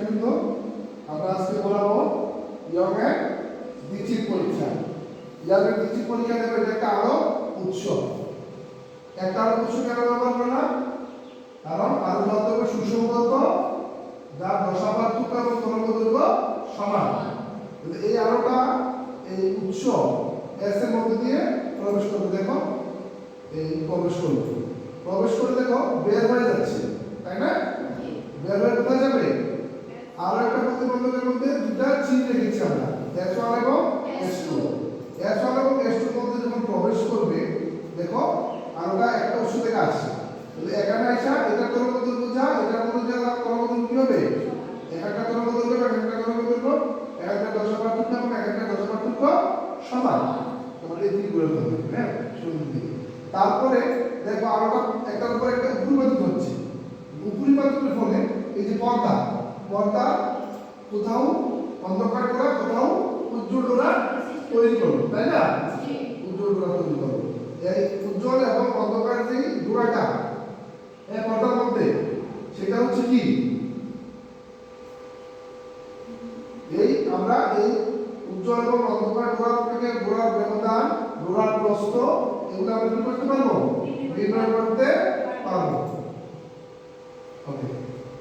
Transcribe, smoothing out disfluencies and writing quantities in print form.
কিন্তু আমরা আজকে বলাবো ইয়ংয়ের দ্বিতীয় পরীক্ষা। ইয়ংয়ের দ্বিতীয় পরীক্ষা দেবে এটা একটা আলো উৎস। একটা আলো উৎস কেন ব্যবহার করে না? কারণ আলো জ্বলতে হবে সুসংগত, যার দশা পার্থক্য এবং তরঙ্গদৈর্ঘ্য সমান। এই আলোটা এই উৎস এস এর মধ্যে দিয়ে প্রবেশ করবে। দেখো এই প্রবেশ করে দেখো বের হয়ে যাচ্ছে, তাই না? বের হয়ে কোথায় যাবে? আরো একটা প্রতিবন্ধকের মধ্যে দুটা চিহ্ন রেখেছি আমরা, S1 এবং S2। S1 এবং S2 এর মধ্যে যখন প্রবেশ করবে দেখো আলোটা একটা উৎস থেকে আসছে, তাহলে এখানে আসা এটা তরঙ্গদৈর্ঘ্য যা, এটার মধ্যে যা তরঙ্গদৈর্ঘ্য কি হবে? একটা তরঙ্গদৈর্ঘ্য এবং একটা তরঙ্গদৈর্ঘ্য, একটা দশা পার্থক্য এবং একটা দশা পার্থক্য সমান। তোমাদের এই দিকগুলো হবে, হ্যাঁ শুরুর দিকে। তারপরে দেখো আলোটা একটার উপর একটা উপরিপাতিত হচ্ছে। উপরিপাতিতের ফলে এই যে পর্দা কোথাও অন্ধকার করা, কোথাও উজ্জ্বল করা তৈরি করবে, তাই না? উজ্জ্বল করা তৈরি করবে। এই উজ্জ্বল এবং অন্ধকার যে জোড়াটা এই পর্দার মধ্যে, সেটা হচ্ছে কি? এই আমরা এই উজ্জ্বল এবং অন্ধকার গোড়ার ব্যবধান, গোড়ার প্রস্থ, এগুলো আমরা কি করতে পারবো? নির্ণয় করতে পারবো।